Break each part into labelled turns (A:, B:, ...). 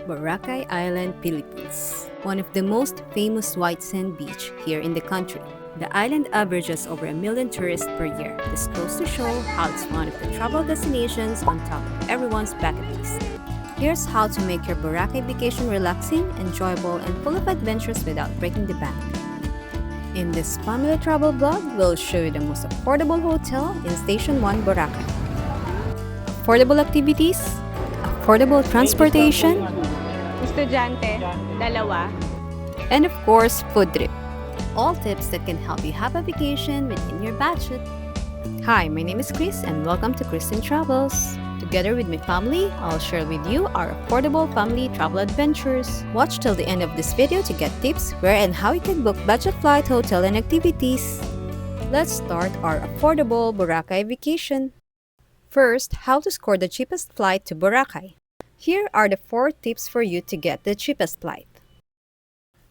A: Boracay Island, Philippines, one of the most famous white sand beach here in the country. The island averages over 1 million tourists per year. This goes to show how it's one of the travel destinations on top of everyone's bucket list. Here's how to make your Boracay vacation relaxing, enjoyable, and full of adventures without breaking the bank. In this family travel vlog, we'll show you the most affordable hotel in Station 1, Boracay. Affordable activities, affordable transportation,
B: Estudyante, dalawa.
A: and of course, food trip. All tips that can help you have a vacation within your budget. Hi, my name is Chris and welcome to Kristen Travels. Together with my family, I'll share with you our affordable family travel adventures. Watch till the end of this video to get tips where and how you can book budget flight, hotel, and activities. Let's start our affordable Boracay vacation. First, how to score the cheapest flight to Boracay. Here are the 4 tips for you to get the cheapest flight.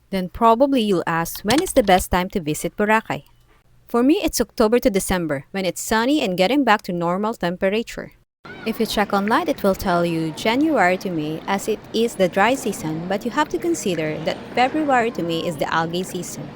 A: Then probably you'll ask, when is the best time to visit Boracay? For me, it's October to December, when it's sunny and getting back to normal temperature. If you check online, it will tell you January to May as it is the dry season, but you have to consider that February to May is the algae season.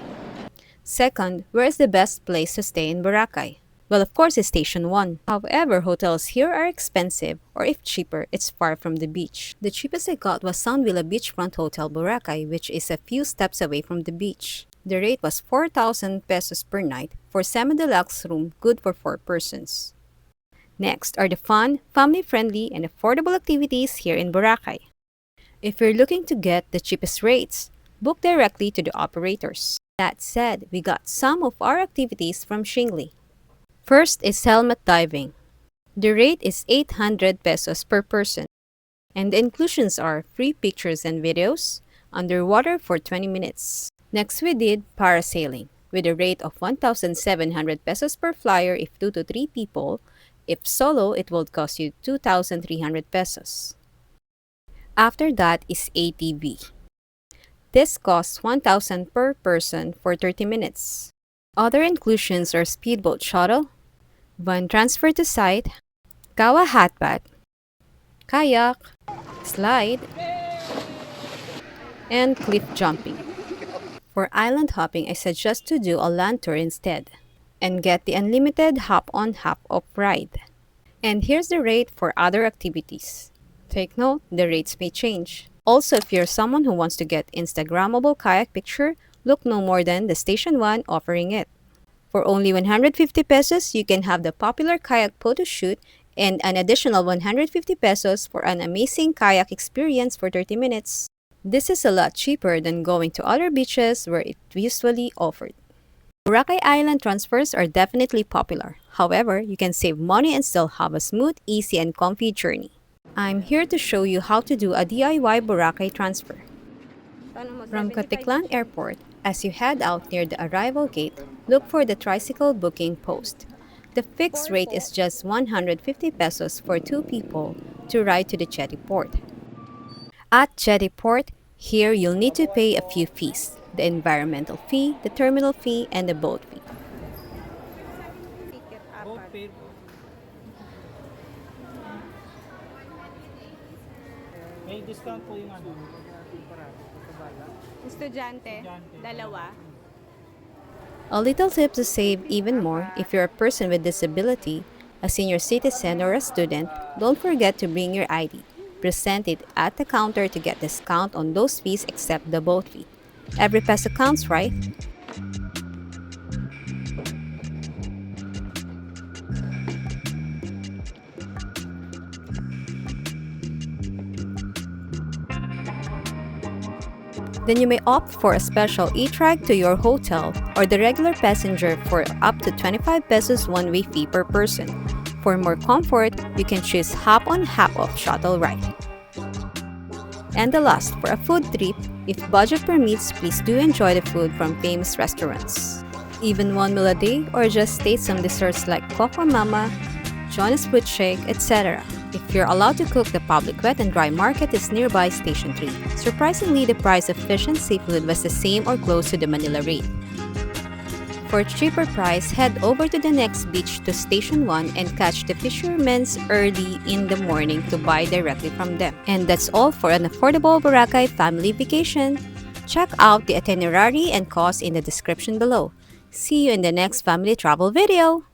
A: Second, where is the best place to stay in Boracay? Well, of course, it's Station 1. However, hotels here are expensive, or if cheaper, it's far from the beach. The cheapest I got was Sunvilla Beachfront Hotel Boracay, which is a few steps away from the beach. The rate was 4,000 pesos per night for semi-deluxe room, good for 4 persons. Next are the fun, family-friendly, and affordable activities here in Boracay. If you're looking to get the cheapest rates, book directly to the operators. That said, we got some of our activities from Shingli. First is helmet diving. The rate is 800 pesos per person, and the inclusions are free pictures and videos, underwater for 20 minutes. Next we did parasailing, with a rate of 1,700 pesos per flyer if 2 to 3 people. If solo, it will cost you 2,300 pesos. After that is ATV. This costs 1,000 per person for 30 minutes. Other inclusions are speedboat shuttle, van transfer to site, kawa hatbat, kayak, slide, and cliff jumping. For island hopping, I suggest to do a land tour instead and get the unlimited hop-on hop-off ride. And here's the rate for other activities. Take note, the rates may change. Also, if you're someone who wants to get Instagrammable kayak picture, look no more than the Station 1 offering it. For only 150 pesos, you can have the popular kayak photo shoot and an additional 150 pesos for an amazing kayak experience for 30 minutes. This is a lot cheaper than going to other beaches where it's usually offered. Boracay Island transfers are definitely popular. However, you can save money and still have a smooth, easy, and comfy journey. I'm here to show you how to do a DIY Boracay transfer. From Caticlan Airport, as you head out near the arrival gate, look for the tricycle booking post. The fixed rate is just 150 pesos for 2 people to ride to the jetty port. At jetty port, here you'll need to pay a few fees: the environmental fee, the terminal fee, and the boat fee.
C: May discount po yung ano.
B: Estudyante, dalawa.
A: A little tip to save even more if you're a person with disability, a senior citizen, or a student, don't forget to bring your ID. Present it at the counter to get discount on those fees except the boat fee. Every peso counts, right? Then you may opt for a special e-trike to your hotel or the regular passenger for up to 25 pesos one-way fee per person. For more comfort, you can choose hop-on hop-off shuttle ride. And the last, for a food trip, if budget permits, please do enjoy the food from famous restaurants. Even one meal a day or just taste some desserts like Coco Mama, John's Fruit Shake, etc. If you're allowed to cook, the public wet and dry market is nearby Station 3. Surprisingly, the price of fish and seafood was the same or close to the Manila rate. For cheaper price, head over to the next beach to Station 1 and catch the fishermen's early in the morning to buy directly from them. And that's all for an affordable Boracay family vacation. Check out the itinerary and cost in the description below. See you in the next family travel video!